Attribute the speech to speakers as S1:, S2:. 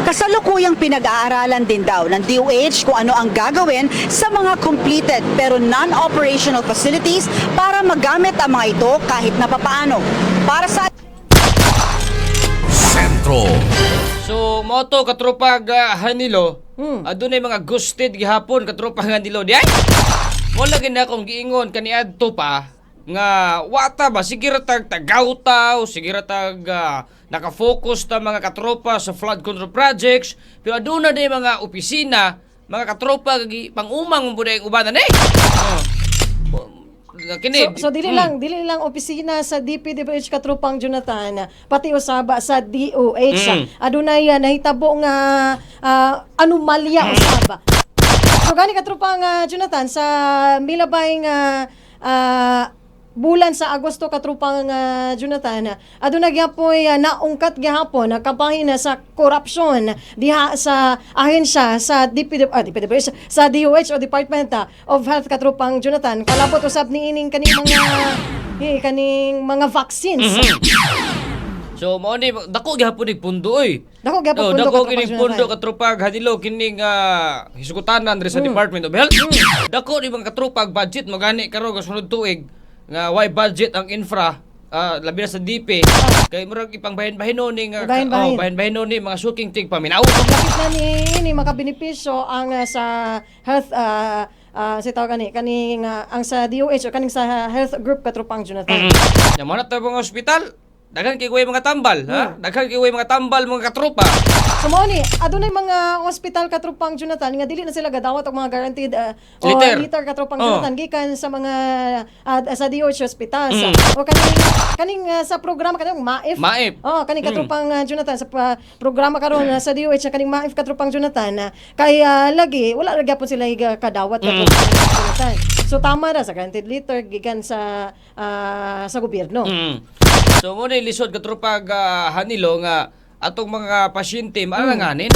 S1: Kasalukuyang pinag-aaralan din daw ng DOH kung ano ang gagawin sa mga completed pero non-operational facilities para magamit ang mga ito kahit na papaano. Para sa
S2: Sentro.
S3: So, moto katropag Hanilo, adunay mga ghosted gihapon katropag Hanilo. Di ay? Wala gina akong giingon kaniadto pa nga wata ba sige ra tag tagawta o sige ra tag nakafocus ta mga katropa sa flood control projects pero aduna day mga opisina mga katropa pangumang mo yung ubanan kini
S4: So dili lang opisina sa DPWH Katropang Jonathan pati usaba sa DOH. Adunay nahitabo nga anomalya usaba. So gani Katropang Jonathan sa milabay nga bulan sa Agosto Katropang Jonathan aduna gyapon naungkat gyapon kabahin sa korupsyon diha sa ahensya sa DPWH sa DOH o Department of Health Katropang Jonathan kalabot usab niining kaning mga vaccines.
S3: So mao ni dako gyapon ni pundo oy.
S4: Dako gyapon pundo
S3: Dako
S4: Katropang
S3: kining pundo
S4: Jonathan.
S3: katropag Hanilo kining hisugutanan diri sa Department of Health. Dako ni mga katropag budget magani karon sa sunod tuig nga why budget ang infra labi na sa DP kay murag ipangbahin-bahinon ni nga bahin-bahinon ni mga suking tig paminaw.
S4: Bakit na ni makabenepisyo ang sa health sa tawag kaning ang sa DOH o kaning sa health group Katropang Jonathan.
S3: Yang mana tayo mga ospital? Daghan kay mga tambal, ha? Daghan kay mga tambal mga katropa.
S4: So mo ni adunay mga hospital Katropang Jonathan nga dili na sila gadawat og mga guaranteed liter Katropang Jonathan gikan sa mga sa DOH hospital o kaning sa programa kaning MAIF. Kaning Katropang Jonathan sa programa karon sa DOH kaning MAIF Katropang Jonathan kay lagi wala ra gyapon sila kadawat Katropang Jonathan. So tama ra sa guaranteed liter gikan sa gobyerno.
S3: So mo ni lisod katropag Hanilo nga atong mga pasyente maalanganin.